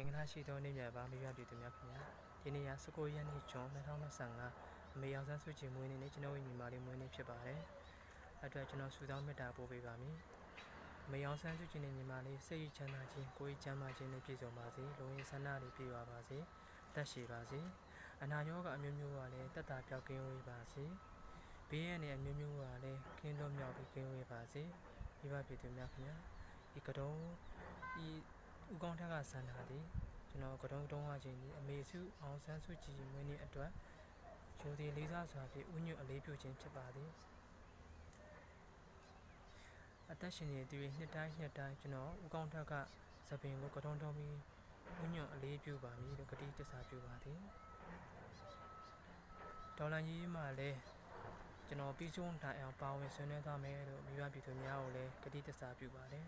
င်္ဂလာရှိသောနေ့မြတ်ပါမိဘပြည်သူများခင်ဗျာဒီနေ့က19ရက်နေ့ဇွန်2025အမေအောင်ဆန်းစုကြည်မွေးနေ့နဲ့ကျွန်တော်ညီမလေးမွေးနေ့ဖြစ်ပါတယ်အတွက်ကျွန်တော်ဆုတောင်းမေတ္တာပို့ပေးပါမယ်အမေအောင်ဆန်းစုကြည်နဲ့ညီမလေးစိတ်ချမ်းသာခြင်းကိုယ်ချမ်းသာခြင်းနဲ့ပြည့်စုံပါစေလူရင်းဆန္ဒတွေပြည့်ဝပါစေတက်ရှိပါစေအနာရောဂါအမျိုးမျိုးကလည်းတက်တာပြောက်ကင်းဝေးပါစေဘေးရန်တွေအမျိုးမျိုးကလည်းကင်းလွတ်မြောက်ပြီးကင်းဝေးပါစေမိဘပြည်သူများခင်ဗျာဒီကတော့ဒီဦးကောင်းထက်ကစံတာဒီကျွန်တော်ကတုံးတုံးဝချင်းဒီအမေစုအောင်ဆန်းစုကြည်မွေးနေ့အတွက်ဂျိုဒီလေးစားစွာဖြင့်ဥညွတ်အလေးပြုခြင်းဖြစ်ပါသည်အသက်ရှင်နေတဲ့နှစ်တိုင်းကျွန်တော်ဦးကောင်းထက်ကသပင်ကိုကတုံးတုံးပြီးဥညွတ်အလေးပြုပါမည်လို့ကတိတစ္ဆာပြုပါသည်ဒေါ်လာကြီးမှလည်းကျွန်တော်ပြီးဆုံးတိုင်အောင်ပါဝင်ဆွေးနွေးသွားမယ်လို့မိဘပြည်သူများကိုလည်းကတိတစ္ဆာပြုပါတယ်